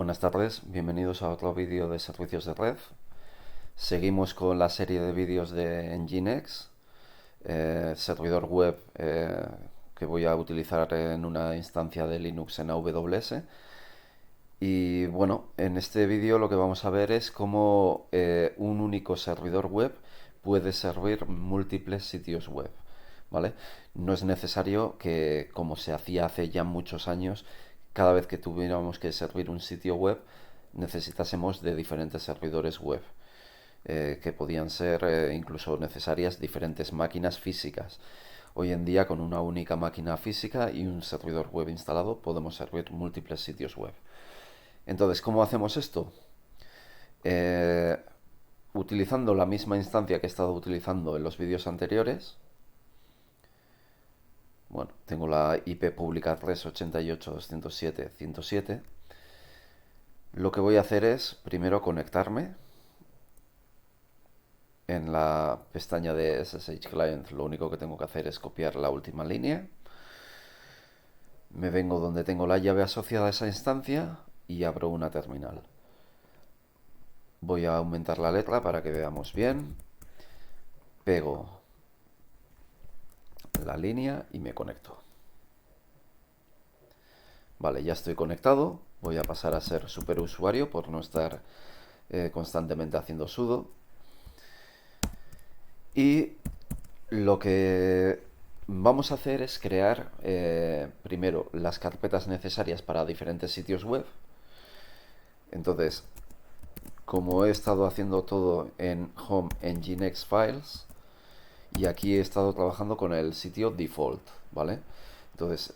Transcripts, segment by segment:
Buenas tardes, bienvenidos a otro vídeo de servicios de red. Seguimos con la serie de vídeos de Nginx, servidor web que voy a utilizar en una instancia de Linux en AWS. Y bueno, en este vídeo lo que vamos a ver es cómo un único servidor web puede servir múltiples sitios web, ¿vale? No es necesario que, como se hacía hace ya muchos años, cada vez que tuviéramos que servir un sitio web, necesitásemos de diferentes servidores web, que podían ser incluso necesarias diferentes máquinas físicas. Hoy en día, con una única máquina física y un servidor web instalado, podemos servir múltiples sitios web. Entonces, ¿cómo hacemos esto? Eh, Utilizando la misma instancia que he estado utilizando en los vídeos anteriores. Bueno, tengo la IP pública 388.207.107. Lo que voy a hacer es primero conectarme. En la pestaña de SSH Client lo único que tengo que hacer es copiar la última línea. Me vengo donde tengo la llave asociada a esa instancia y abro una terminal. Voy a aumentar la letra para que veamos bien. Pego la línea y me conecto. Vale, ya estoy conectado. Voy a pasar a ser superusuario por no estar constantemente haciendo sudo. Y lo que vamos a hacer es crear primero las carpetas necesarias para diferentes sitios web. Entonces, como he estado haciendo todo en Home Nginx Files, y aquí he estado trabajando con el sitio default, ¿vale? Entonces,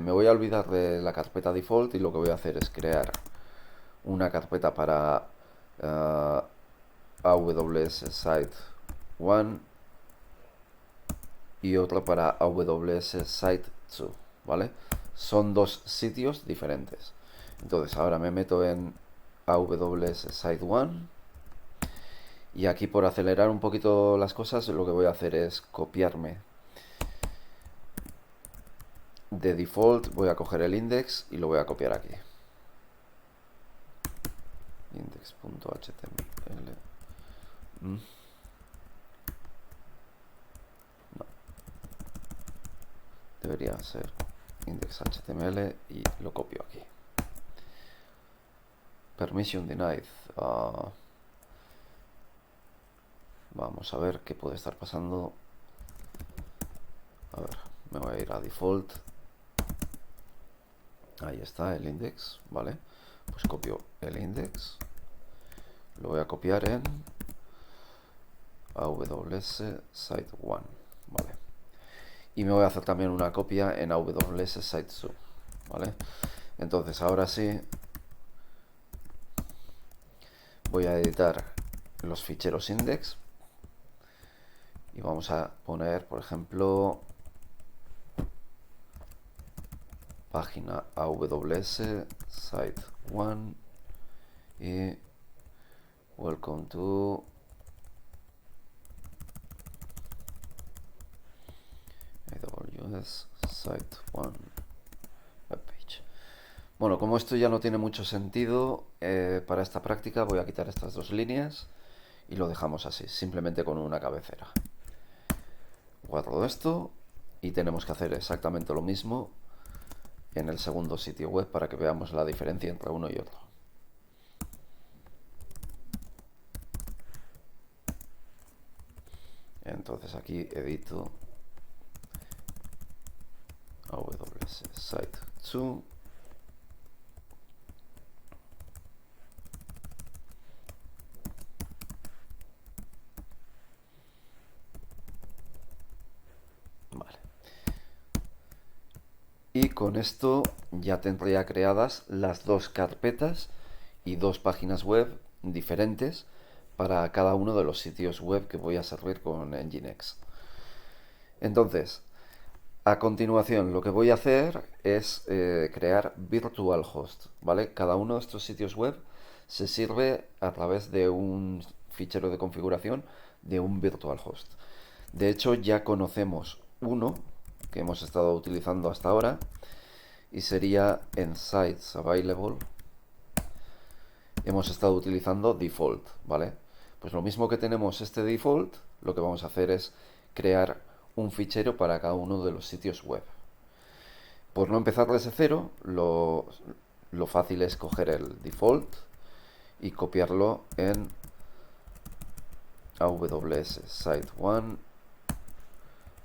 me voy a olvidar de la carpeta default y lo que voy a hacer es crear una carpeta para AWS Site 1 y otra para AWS Site 2, ¿vale? Son dos sitios diferentes. Entonces, ahora me meto en AWS Site 1 y aquí, por acelerar un poquito las cosas, lo que voy a hacer es copiarme de default. Voy a coger el index y lo voy a copiar aquí. Index.html. No. Debería ser index.html y lo copio aquí. Permission denied. Vamos a ver qué puede estar pasando. A ver, me voy a ir a default. Ahí está el index, ¿vale? Pues copio el index. Lo voy a copiar en AWS Site 1, ¿vale? Y me voy a hacer también una copia en AWS Site 2, ¿vale? Entonces, ahora sí, voy a editar los ficheros index. Y vamos a poner, por ejemplo, página AWS Site 1 y welcome to AWS Site 1 webpage. Bueno, como esto ya no tiene mucho sentido para esta práctica, voy a quitar estas dos líneas y lo dejamos así, simplemente con una cabecera. Guardo esto y tenemos que hacer exactamente lo mismo en el segundo sitio web para que veamos la diferencia entre uno y otro. Entonces aquí edito AWS Site 2. Vale. Y con esto ya tendría creadas las dos carpetas y dos páginas web diferentes para cada uno de los sitios web que voy a servir con Nginx. Entonces, a continuación, lo que voy a hacer es crear virtual host, ¿vale? Cada uno de estos sitios web se sirve a través de un fichero de configuración de un virtual host. De hecho, ya conocemos uno que hemos estado utilizando hasta ahora y sería en sites available hemos estado utilizando default, ¿vale? Pues lo mismo que tenemos este default, lo que vamos a hacer es crear un fichero para cada uno de los sitios web. Por no empezar desde cero, lo fácil es coger el default y copiarlo en AWS Site1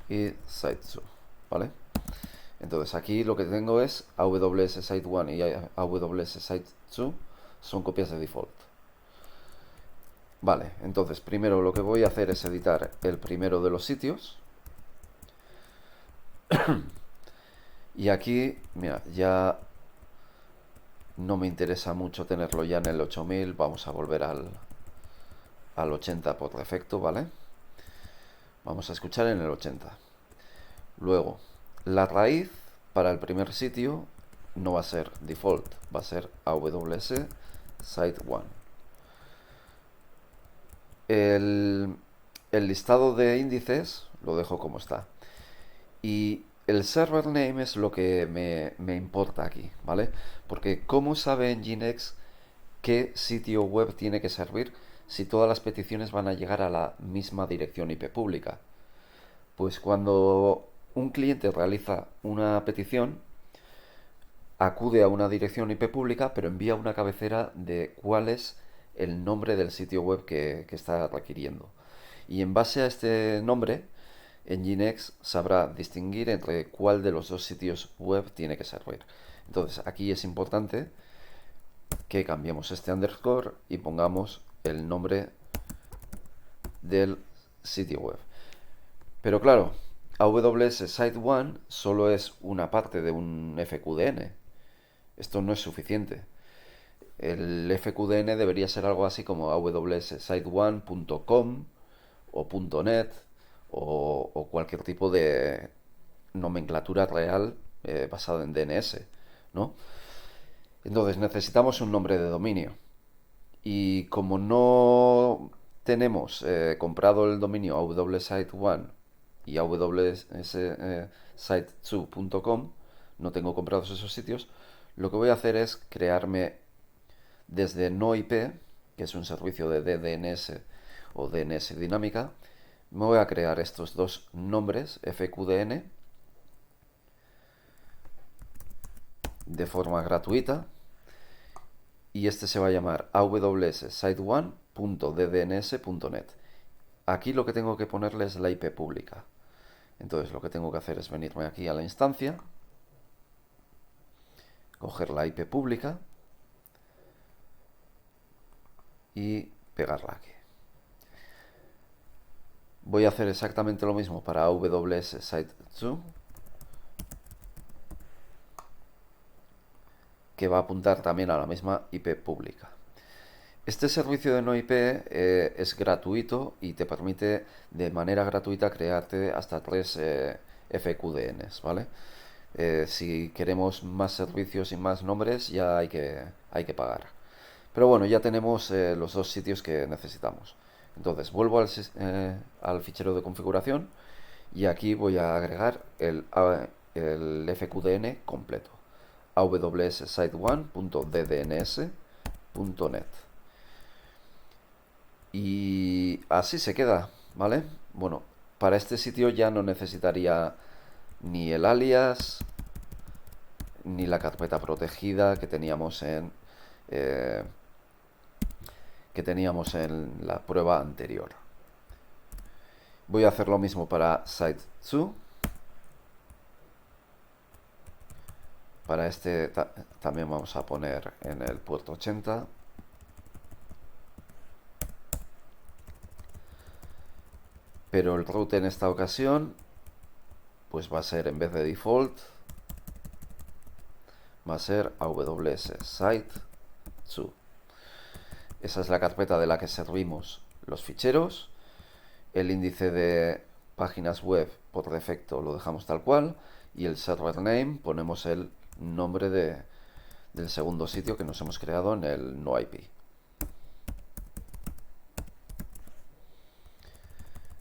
y Site2, ¿vale? Entonces aquí lo que tengo es AWS Site1 y AWS Site2 son copias de default. Vale, entonces primero lo que voy a hacer es editar el primero de los sitios. Y aquí, mira, ya no me interesa mucho tenerlo ya en el 8000. Vamos a volver al 80 por defecto, ¿vale? Vamos a escuchar en el 80. Luego, la raíz para el primer sitio no va a ser default, va a ser AWS Site1. El listado de índices lo dejo como está. Y el server name es lo que me importa aquí, ¿vale? Porque ¿cómo sabe Nginx qué sitio web tiene que servir si todas las peticiones van a llegar a la misma dirección IP pública? Pues cuando un cliente realiza una petición, acude a una dirección IP pública, pero envía una cabecera de cuál es el nombre del sitio web que está requiriendo. Y en base a este nombre, Nginx sabrá distinguir entre cuál de los dos sitios web tiene que servir. Entonces, aquí es importante que cambiemos este underscore y pongamos el nombre del sitio web. Pero claro, AWS Site1 solo es una parte de un FQDN. Esto no es suficiente. El FQDN debería ser algo así como awsite1.com o .net o cualquier tipo de nomenclatura real basada en DNS, ¿no? Entonces necesitamos un nombre de dominio. Y como no tenemos comprado el dominio awsite1 y awsite2.com, no tengo comprados esos sitios, lo que voy a hacer es crearme desde NoIP, que es un servicio de DDNS o DNS dinámica, me voy a crear estos dos nombres FQDN de forma gratuita y este se va a llamar awsite1.ddns.net. Aquí lo que tengo que ponerle es la IP pública. Entonces lo que tengo que hacer es venirme aquí a la instancia, coger la IP pública y pegarla aquí. Voy a hacer exactamente lo mismo para AWS Site2, que va a apuntar también a la misma IP pública. Este servicio de NoIP es gratuito y te permite de manera gratuita crearte hasta 3 FQDNs, ¿vale? Si queremos más servicios y más nombres ya hay que pagar. Pero bueno, ya tenemos los dos sitios que necesitamos. Entonces vuelvo al fichero de configuración y aquí voy a agregar el FQDN completo. awsite1.ddns.net. Y así se queda, ¿vale? Bueno, para este sitio ya no necesitaría ni el alias ni la carpeta protegida que teníamos en la prueba anterior. Voy a hacer lo mismo para Site2. Para este también vamos a poner en el puerto 80. Pero el route en esta ocasión pues va a ser, en vez de default, va a ser AWS Site2. Esa es la carpeta de la que servimos los ficheros. El índice de páginas web por defecto lo dejamos tal cual. Y el server name ponemos el nombre del segundo sitio que nos hemos creado en el NoIP.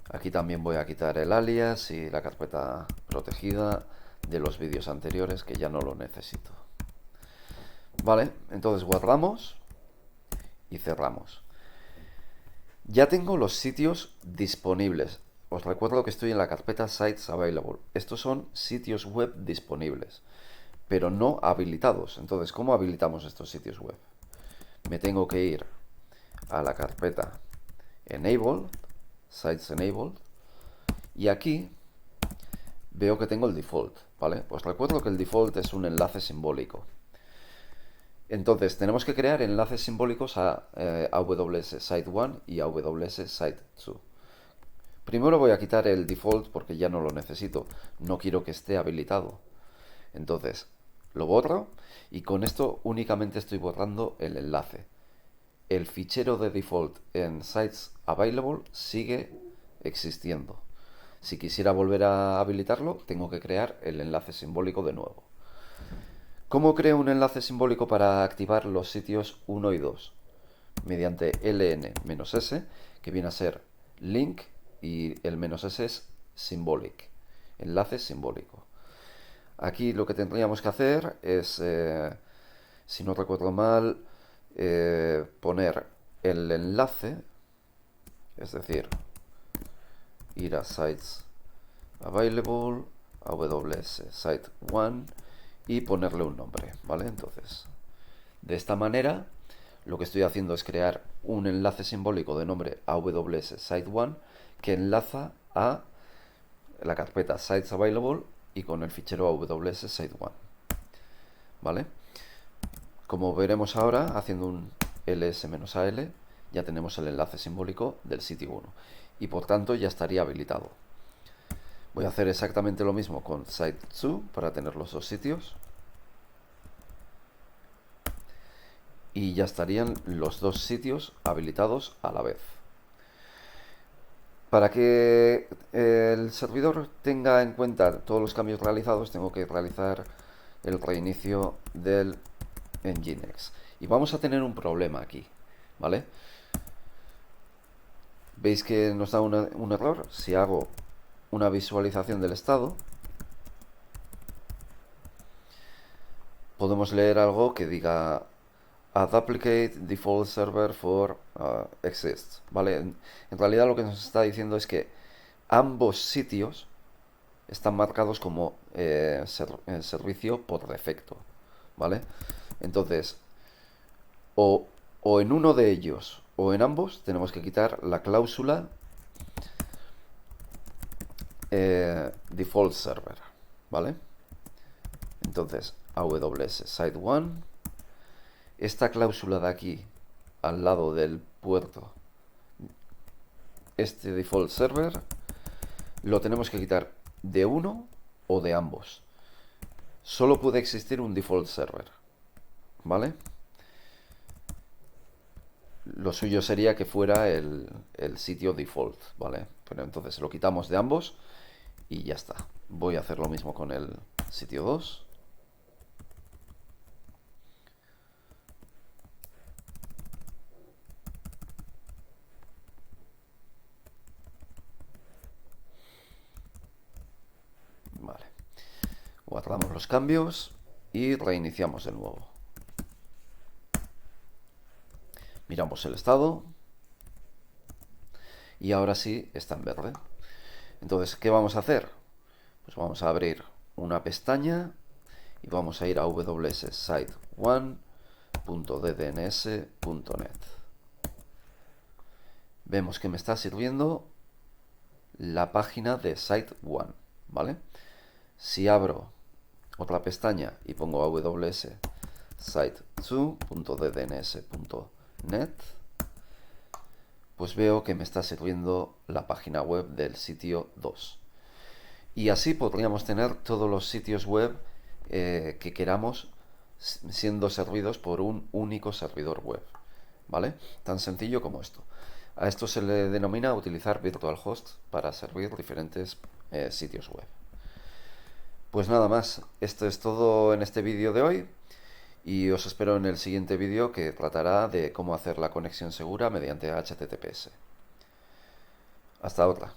Aquí también voy a quitar el alias y la carpeta protegida de los vídeos anteriores, que ya no lo necesito. Vale, entonces guardamos y cerramos. Ya tengo los sitios disponibles. Os recuerdo que estoy en la carpeta Sites Available. Estos son sitios web disponibles, pero no habilitados. Entonces, ¿cómo habilitamos estos sitios web? Me tengo que ir a la carpeta Enabled, Sites Enabled, y aquí veo que tengo el default, ¿vale? Os recuerdo que el default es un enlace simbólico. Entonces, tenemos que crear enlaces simbólicos a AWS Site 1 y AWS Site 2. Primero voy a quitar el default porque ya no lo necesito. No quiero que esté habilitado. Entonces, lo borro y con esto únicamente estoy borrando el enlace. El fichero de default en Sites Available sigue existiendo. Si quisiera volver a habilitarlo, tengo que crear el enlace simbólico de nuevo. ¿Cómo creo un enlace simbólico para activar los sitios 1 y 2? Mediante ln-s, que viene a ser link, y el "-s es symbolic, enlace simbólico. Aquí lo que tendríamos que hacer es, si no recuerdo mal, poner el enlace, es decir, ir a Sites Available, AWS Site 1 y ponerle un nombre, ¿vale? Entonces, de esta manera, lo que estoy haciendo es crear un enlace simbólico de nombre AWS Site 1 que enlaza a la carpeta Sites Available y con el fichero AWS Site 1, ¿vale? Como veremos ahora, haciendo un ls-al, ya tenemos el enlace simbólico del sitio 1 y por tanto ya estaría habilitado. Voy a hacer exactamente lo mismo con Site 2 para tener los dos sitios. Y ya estarían los dos sitios habilitados a la vez. Para que el servidor tenga en cuenta todos los cambios realizados, tengo que realizar el reinicio del Nginx. Y vamos a tener un problema aquí, ¿vale? ¿Veis que nos da un error? Si hago una visualización del estado, podemos leer algo que diga a duplicate default server for exists, ¿vale? En realidad lo que nos está diciendo es que ambos sitios están marcados como servicio por defecto, ¿vale? Entonces, o en uno de ellos o en ambos tenemos que quitar la cláusula default server, ¿vale? Entonces, AWS Site 1, esta cláusula de aquí al lado del puerto, este default server, lo tenemos que quitar de uno o de ambos. Solo puede existir un default server, ¿vale? Lo suyo sería que fuera el sitio default, ¿vale? Pero entonces lo quitamos de ambos y ya está. Voy a hacer lo mismo con el sitio 2. Vale. Guardamos los cambios y reiniciamos de nuevo. Miramos el estado y ahora sí está en verde. Entonces, ¿qué vamos a hacer? Pues vamos a abrir una pestaña y vamos a ir a wsite1.ddns.net. Vemos que me está sirviendo la página de Site 1, ¿vale? Si abro otra pestaña y pongo AWS site2.ddns.net, pues veo que me está sirviendo la página web del sitio 2. Y así podríamos tener todos los sitios web que queramos siendo servidos por un único servidor web, ¿vale? Tan sencillo como esto. A esto se le denomina utilizar virtual host para servir diferentes sitios web. Pues nada más, esto es todo en este vídeo de hoy y os espero en el siguiente vídeo que tratará de cómo hacer la conexión segura mediante HTTPS. Hasta otra.